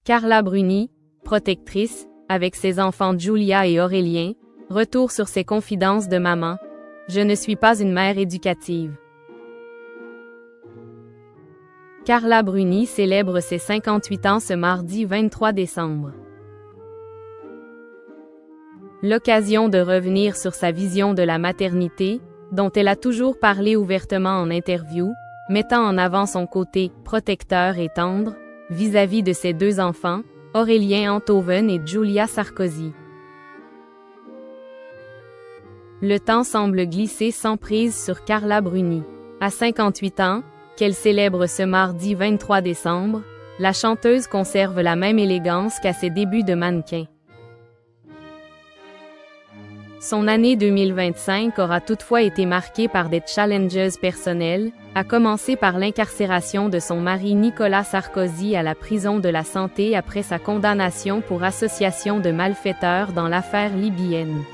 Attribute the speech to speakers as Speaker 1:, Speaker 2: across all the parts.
Speaker 1: Carla Bruni, protectrice, avec ses enfants Julia et Aurélien, retour sur ses confidences de maman. Je ne suis pas une mère éducative. Carla Bruni célèbre ses 58 ans ce mardi 23 décembre. L'occasion de revenir sur sa vision de la maternité, dont elle a toujours parlé ouvertement en interview, mettant en avant son côté protecteur et tendre, vis-à-vis de ses deux enfants, Aurélien Enthoven et Julia Sarkozy. Le temps semble glisser sans prise sur Carla Bruni. À 58 ans, qu'elle célèbre ce mardi 23 décembre, la chanteuse conserve la même élégance qu'à ses débuts de mannequin. Son année 2025 aura toutefois été marquée par des challenges personnels, à commencer par l'incarcération de son mari Nicolas Sarkozy à la prison de la Santé après sa condamnation pour association de malfaiteurs dans l'affaire libyenne.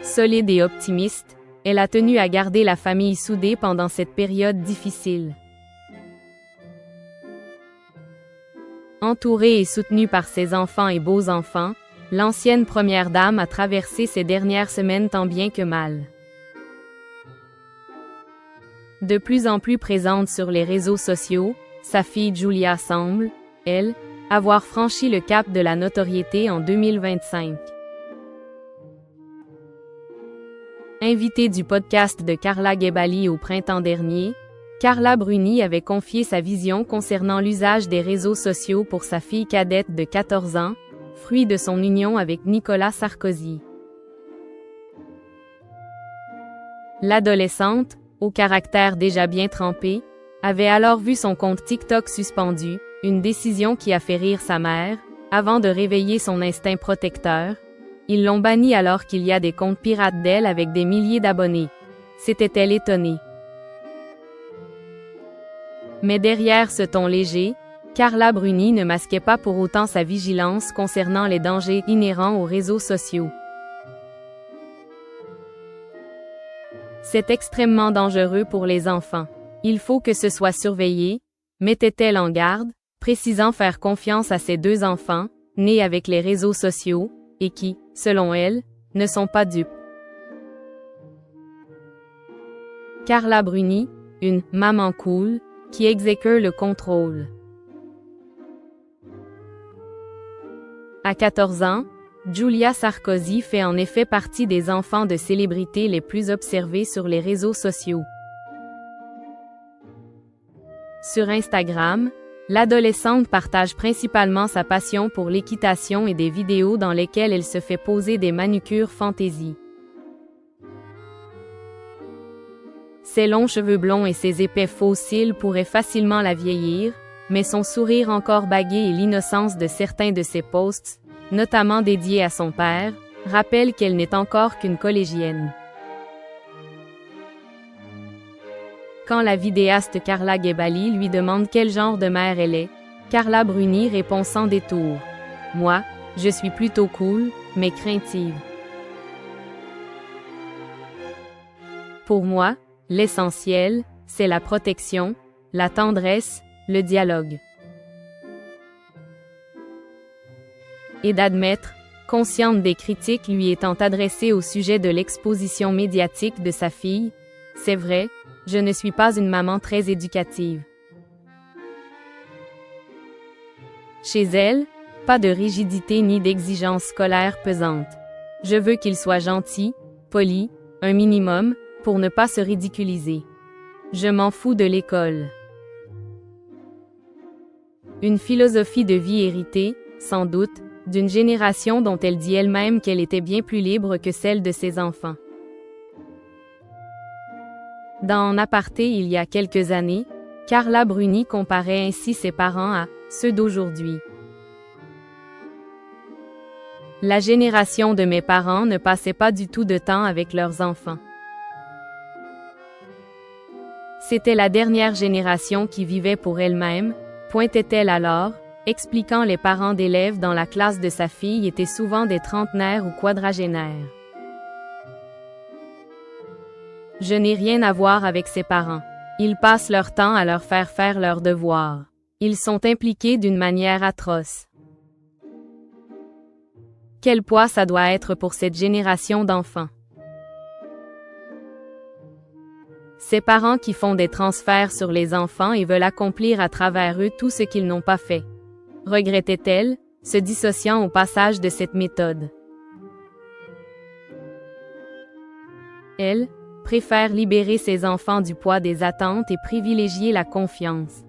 Speaker 1: Solide et optimiste, elle a tenu à garder la famille soudée pendant cette période difficile. Entourée et soutenue par ses enfants et beaux-enfants, l'ancienne première dame a traversé ces dernières semaines tant bien que mal. De plus en plus présente sur les réseaux sociaux, sa fille Julia semble, elle, avoir franchi le cap de la notoriété en 2025. Invitée du podcast de Carla Gebali au printemps dernier, Carla Bruni avait confié sa vision concernant l'usage des réseaux sociaux pour sa fille cadette de 14 ans, fruit de son union avec Nicolas Sarkozy. L'adolescente, au caractère déjà bien trempé, avait alors vu son compte TikTok suspendu, une décision qui a fait rire sa mère, avant de réveiller son instinct protecteur. Ils l'ont banni alors qu'il y a des comptes pirates d'elle avec des milliers d'abonnés. S'était-elle étonnée? Mais derrière ce ton léger, Carla Bruni ne masquait pas pour autant sa vigilance concernant les dangers inhérents aux réseaux sociaux. C'est extrêmement dangereux pour les enfants. Il faut que ce soit surveillé, mettait-elle en garde, précisant faire confiance à ses deux enfants, nés avec les réseaux sociaux, et qui, selon elle, ne sont pas dupes. Carla Bruni, une « maman cool », qui exécute le contrôle. À 14 ans, Julia Sarkozy fait en effet partie des enfants de célébrités les plus observés sur les réseaux sociaux. Sur Instagram, l'adolescente partage principalement sa passion pour l'équitation et des vidéos dans lesquelles elle se fait poser des manucures fantaisie. Ses longs cheveux blonds et ses épais faux cils pourraient facilement la vieillir, mais son sourire encore bagué et l'innocence de certains de ses posts, notamment dédiés à son père, rappellent qu'elle n'est encore qu'une collégienne. Quand la vidéaste Carla Gebali lui demande quel genre de mère elle est, Carla Bruni répond sans détour. « Moi, je suis plutôt cool, mais craintive. Pour moi, l'essentiel, c'est la protection, la tendresse, le dialogue. » Et d'admettre, consciente des critiques lui étant adressées au sujet de l'exposition médiatique de sa fille, « C'est vrai, je ne suis pas une maman très éducative. » Chez elle, pas de rigidité ni d'exigence scolaire pesante. Je veux qu'il soit gentil, poli, un minimum, pour ne pas se ridiculiser. Je m'en fous de l'école. Une philosophie de vie héritée, sans doute, d'une génération dont elle dit elle-même qu'elle était bien plus libre que celle de ses enfants. Dans En aparté il y a quelques années, Carla Bruni comparait ainsi ses parents à ceux d'aujourd'hui. La génération de mes parents ne passait pas du tout de temps avec leurs enfants. C'était la dernière génération qui vivait pour elle-même, pointait-elle alors, expliquant les parents d'élèves dans la classe de sa fille étaient souvent des trentenaires ou quadragénaires. Je n'ai rien à voir avec ses parents. Ils passent leur temps à leur faire leurs devoirs. Ils sont impliqués d'une manière atroce. Quel poids ça doit être pour cette génération d'enfants. Ces parents qui font des transferts sur les enfants et veulent accomplir à travers eux tout ce qu'ils n'ont pas fait. Regrettait-elle, se dissociant au passage de cette méthode. Elle préfère libérer ses enfants du poids des attentes et privilégier la confiance.